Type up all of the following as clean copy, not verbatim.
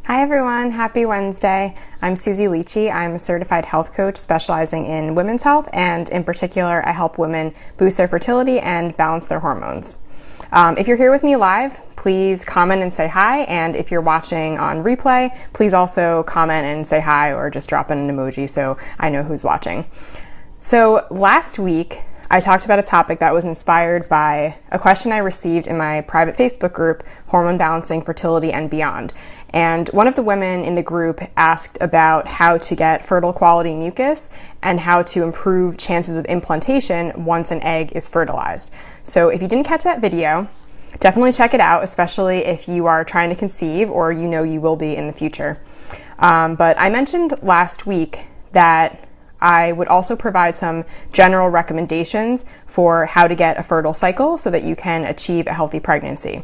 Hi everyone, happy Wednesday. I'm Susie Leachy. I'm a certified health coach specializing in women's health, and in particular, I help women boost their fertility and balance their hormones. If you're here with me live, please comment and say hi, and if you're watching on replay, please also comment and say hi or just drop in an emoji so I know who's watching. So last week, I talked about a topic that was inspired by a question I received in my private Facebook group, Hormone Balancing, Fertility, and Beyond. And one of the women in the group asked about how to get fertile quality mucus and how to improve chances of implantation once an egg is fertilized. So if you didn't catch that video, definitely check it out, especially if you are trying to conceive or you know you will be in the future. But I mentioned last week that I would also provide some general recommendations for how to get a fertile cycle so that you can achieve a healthy pregnancy.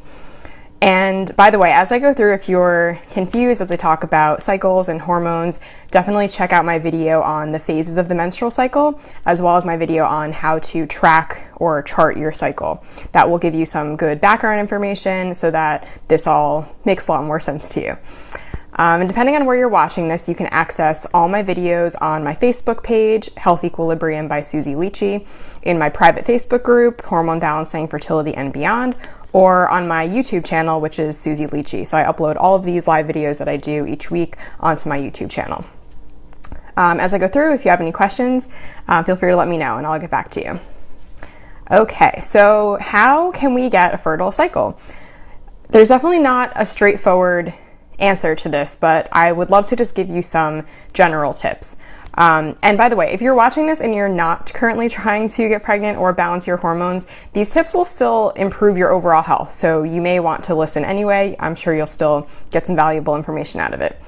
And by the way, as I go through, if you're confused as I talk about cycles and hormones, definitely check out my video on the phases of the menstrual cycle, as well as my video on how to track or chart your cycle. That will give you some good background information so that this all makes a lot more sense to you. And depending on where you're watching this, you can access all my videos on my Facebook page, Health Equilibrium by Susie Leachy, in my private Facebook group, Hormone Balancing, Fertility, and Beyond, or on my YouTube channel, which is Susie Leachy. So I upload all of these live videos that I do each week onto my YouTube channel. As I go through, if you have any questions, feel free to let me know and I'll get back to you. Okay, so how can we get a fertile cycle? There's definitely not a straightforward answer to this, but I would love to just give you some general tips. And by the way, if you're watching this and you're not currently trying to get pregnant or balance your hormones, these tips will still improve your overall health. So you may want to listen anyway. I'm sure you'll still get some valuable information out of it.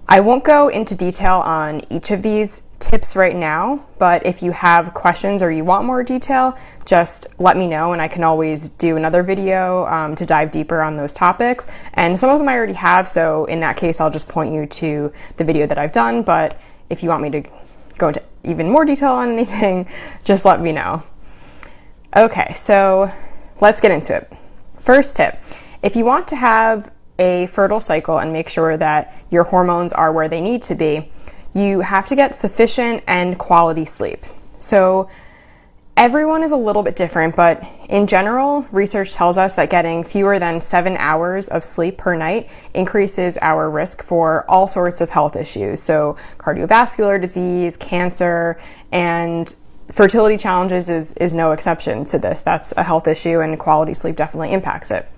I won't go into detail on each of these tips right now, but if you have questions or you want more detail, just let me know and I can always do another video to dive deeper on those topics. And some of them I already have, so in that case, I'll just point you to the video that I've done. But if you want me to go into even more detail on anything, just let me know. Okay, so let's get into it. First tip, if you want to have a fertile cycle and make sure that your hormones are where they need to be, you have to get sufficient and quality sleep. So everyone is a little bit different, but in general, research tells us that getting fewer than 7 hours of sleep per night increases our risk for all sorts of health issues. So cardiovascular disease, cancer, and fertility challenges is no exception to this. That's a health issue and quality sleep definitely impacts it.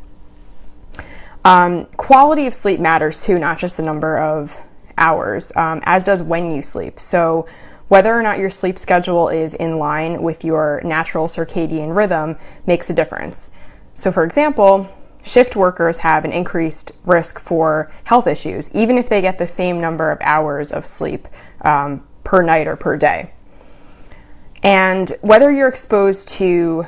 Quality of sleep matters too, not just the number of hours, as does when you sleep. So whether or not your sleep schedule is in line with your natural circadian rhythm makes a difference. So for example, shift workers have an increased risk for health issues, even if they get the same number of hours of sleep per night or per day. And whether you're exposed to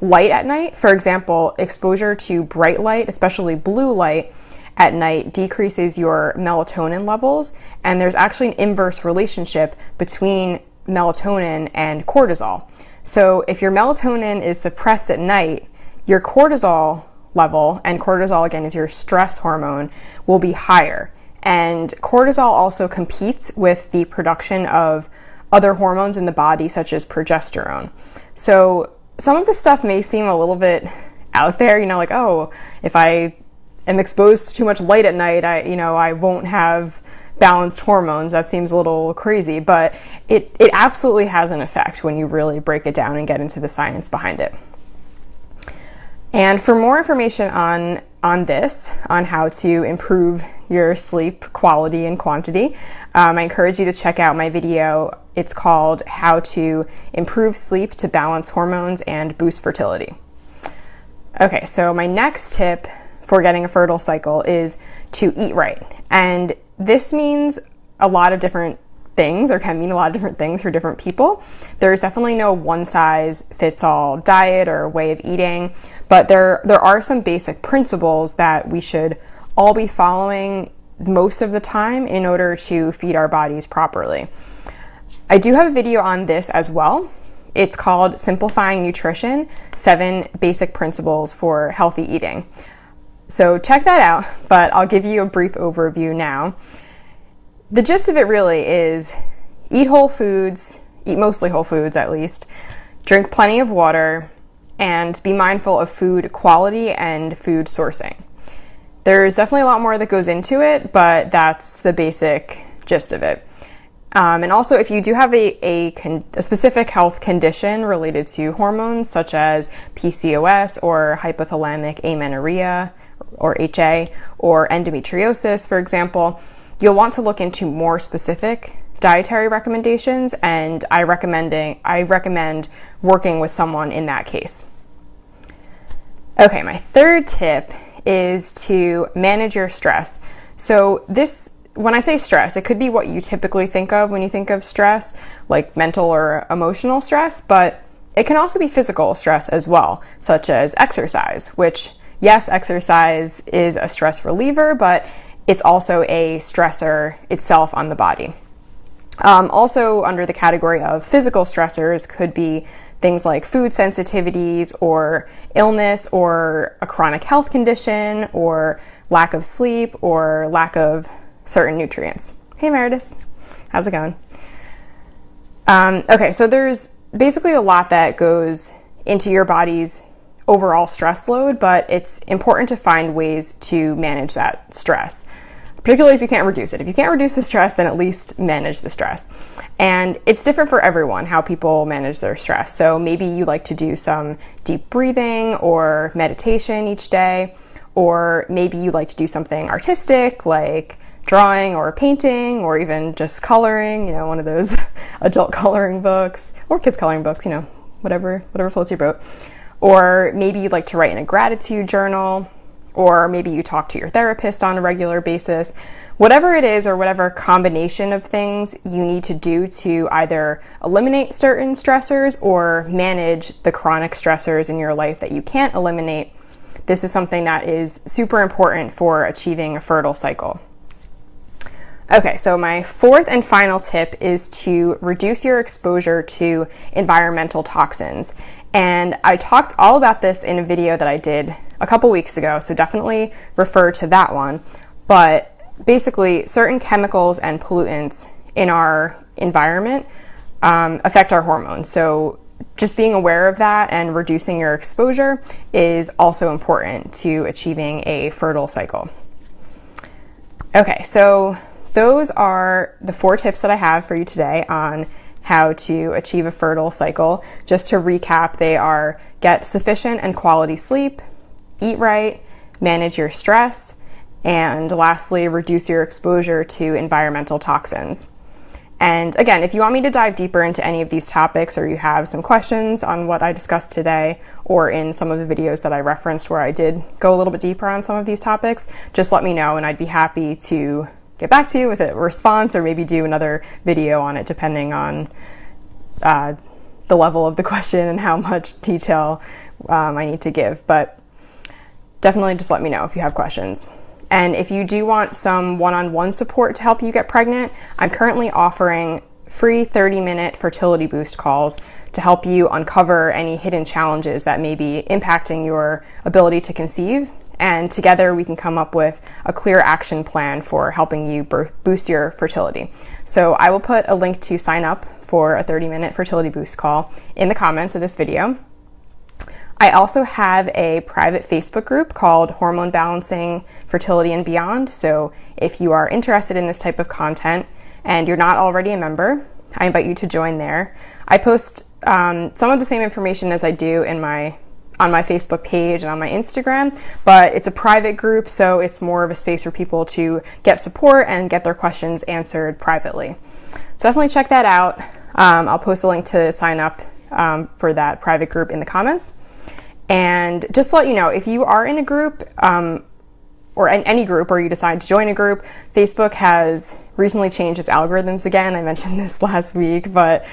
light at night, for example, exposure to bright light, especially blue light at night, decreases your melatonin levels, and there's actually an inverse relationship between melatonin and cortisol. So if your melatonin is suppressed at night, your cortisol level, and cortisol again is your stress hormone, will be higher. And cortisol also competes with the production of other hormones in the body, such as progesterone. So some of this stuff may seem a little bit out there, like, oh, if I am exposed to too much light at night, I won't have balanced hormones. That seems a little crazy, but it absolutely has an effect when you really break it down and get into the science behind it. And for more information on how to improve your sleep quality and quantity, I encourage you to check out my video. It's called How to Improve Sleep to Balance Hormones and Boost Fertility. Okay, so my next tip for getting a fertile cycle is to eat right. And this means a lot of different things, or can mean a lot of different things for different people. There's definitely no one-size-fits-all diet or way of eating, but there are some basic principles that we should all be following most of the time in order to feed our bodies properly. I do have a video on this as well. It's called Simplifying Nutrition, 7 Basic Principles for Healthy Eating. So check that out, but I'll give you a brief overview now. The gist of it really is eat whole foods, eat mostly whole foods at least, drink plenty of water, and be mindful of food quality and food sourcing. There's definitely a lot more that goes into it, but that's the basic gist of it. And also, if you do have a specific health condition related to hormones, such as PCOS or hypothalamic amenorrhea, or HA, or endometriosis, for example, you'll want to look into more specific dietary recommendations, and I recommend working with someone in that case. Okay, my third tip is to manage your stress. So when I say stress, it could be what you typically think of when you think of stress, like mental or emotional stress, but it can also be physical stress as well, such as exercise, which, yes, exercise is a stress reliever, but it's also a stressor itself on the body. Also under the category of physical stressors could be things like food sensitivities or illness or a chronic health condition or lack of sleep or lack of certain nutrients. Hey Meredith, how's it going? Okay, so there's basically a lot that goes into your body's overall stress load, but it's important to find ways to manage that stress, particularly if you can't reduce it. If you can't reduce the stress, then at least manage the stress. And it's different for everyone how people manage their stress. So maybe you like to do some deep breathing or meditation each day, or maybe you like to do something artistic like drawing or painting or even just coloring, one of those adult coloring books or kids coloring books, whatever floats your boat. Or maybe you'd like to write in a gratitude journal, or maybe you talk to your therapist on a regular basis. Whatever it is, or whatever combination of things you need to do to either eliminate certain stressors or manage the chronic stressors in your life that you can't eliminate, this is something that is super important for achieving a fertile cycle. Okay, so my fourth and final tip is to reduce your exposure to environmental toxins. And I talked all about this in a video that I did a couple weeks ago, so definitely refer to that one. But basically, certain chemicals and pollutants in our environment affect our hormones. So just being aware of that and reducing your exposure is also important to achieving a fertile cycle. Okay, so those are the 4 tips that I have for you today on how to achieve a fertile cycle. Just to recap, they are: get sufficient and quality sleep, eat right, manage your stress, and lastly, reduce your exposure to environmental toxins. And again, if you want me to dive deeper into any of these topics, or you have some questions on what I discussed today or in some of the videos that I referenced where I did go a little bit deeper on some of these topics, just let me know and I'd be happy to get back to you with a response or maybe do another video on it, depending on the level of the question and how much detail I need to give. But definitely just let me know if you have questions. And if you do want some one-on-one support to help you get pregnant, I'm currently offering free 30-minute fertility boost calls to help you uncover any hidden challenges that may be impacting your ability to conceive. And together we can come up with a clear action plan for helping you boost your fertility. So I will put a link to sign up for a 30-minute fertility boost call in the comments of this video. I also have a private Facebook group called Hormone Balancing, Fertility and Beyond. So if you are interested in this type of content and you're not already a member, I invite you to join there. I post some of the same information as I do on my Facebook page and on my Instagram, but it's a private group, so it's more of a space for people to get support and get their questions answered privately. So definitely check that out. I'll post a link to sign up for that private group in the comments. And just to let you know, if you are in a group, or in any group, or you decide to join a group, Facebook has recently changed its algorithms again. I mentioned this last week, but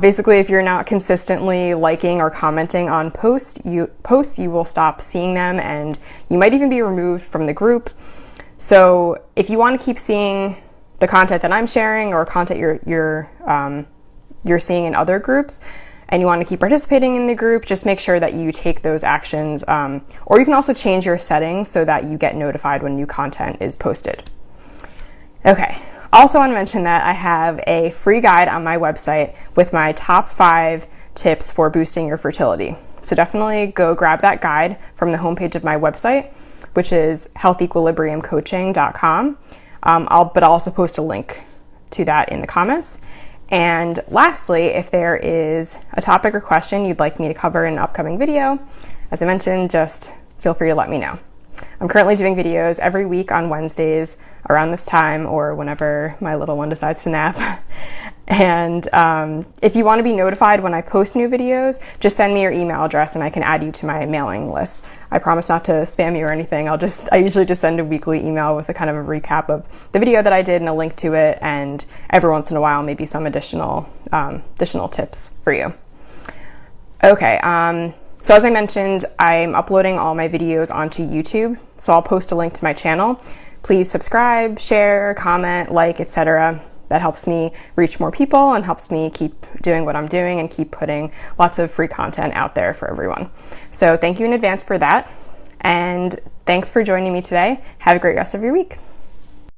basically if you're not consistently liking or commenting on posts, you will stop seeing them and you might even be removed from the group. So if you want to keep seeing the content that I'm sharing or content you're seeing in other groups, and you want to keep participating in the group, just make sure that you take those actions, or you can also change your settings so that you get notified when new content is posted. Okay, also want to mention that I have a free guide on my website with my top 5 tips for boosting your fertility. So definitely go grab that guide from the homepage of my website, which is healthequilibriumcoaching.com. I'll also post a link to that in the comments. And lastly, if there is a topic or question you'd like me to cover in an upcoming video, as I mentioned, just feel free to let me know. I'm currently doing videos every week on Wednesdays around this time or whenever my little one decides to nap. And if you want to be notified when I post new videos, just send me your email address and I can add you to my mailing list. I promise not to spam you or anything. I usually just send a weekly email with a kind of a recap of the video that I did and a link to it, and every once in a while maybe some additional tips for you. Okay, so as I mentioned, I'm uploading all my videos onto YouTube, so I'll post a link to my channel. Please subscribe, share, comment, like, etc. That helps me reach more people and helps me keep doing what I'm doing and keep putting lots of free content out there for everyone. So thank you in advance for that. And thanks for joining me today. Have a great rest of your week.